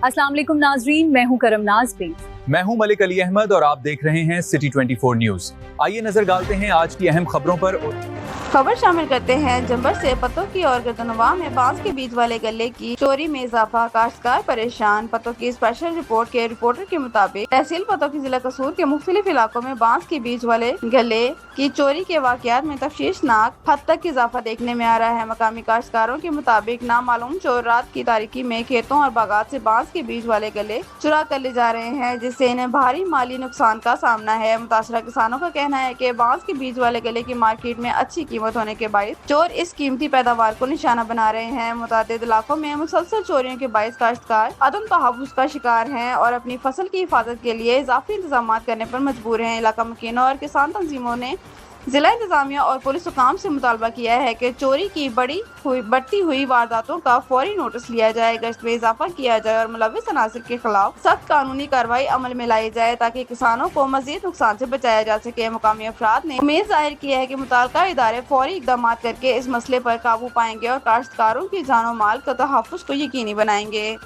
अस्सलाम वालेकुम नाजरीन, मैं हूं करम नाज प्लीज। मैं हूं मलिक अली अहमद और आप देख रहे हैं सिटी 24 न्यूज। आइए नजर डालते हैं आज की अहम खबरों पर। खबर शामिल करते हैं। जंबर से पतों की और गर्दनवा में बांस के बीज वाले गले की चोरी में इजाफा, काश्तकार परेशान। पतों की स्पेशल रिपोर्ट के रिपोर्टर के मुताबिक तहसील पतों की जिला कसूर के मुख्तलिफ इलाकों में बांस के बीज वाले गले की चोरी के वाकयात में तफ्तीशनाक हद तक इजाफा देखने में आ रहा है। मकामी काश्तकारों के मुताबिक नामालूम चोर रात की तारीकी में खेतों और बागात से बांस के बीज वाले गले चुरा कर ले जा रहे हैं, जिससे इन्हें भारी माली नुकसान का सामना है। मुतासरा किसानों का कहना है कि बांस के बीज वाले गले की मार्केट में अच्छी कीमत होने के बाइस चोर इस कीमती पैदावार को निशाना बना रहे हैं। मुतादिद इलाकों में मुसलसल चोरियों के बाइस काश्तकार अदम तहफ़्फ़ुज़ का शिकार हैं और अपनी फसल की हिफाजत के लिए इजाफी इंतजाम करने पर मजबूर हैं। इलाका मुकीनों और किसान तंजीमों ने जिला इंतजामिया और पुलिस हुकाम से मुतालबा किया है कि चोरी की बढ़ती हुई वारदातों का फौरी नोटिस लिया जाए, गश्त में इजाफा किया जाए और मुलव्विस अनासिर के खिलाफ सख्त कानूनी कार्रवाई अमल में लाई जाए ताकि किसानों को मजीद नुकसान से बचाया जा सके। मुकामी अफराद ने उम्मीद जाहिर की है कि मुताल्लिका इदारे फौरी इक़दाम करके इस मसले पर काबू पाएंगे और काश्तकारों की जान और माल का तहफ़्फ़ुज़ को यकीनी बनाएंगे।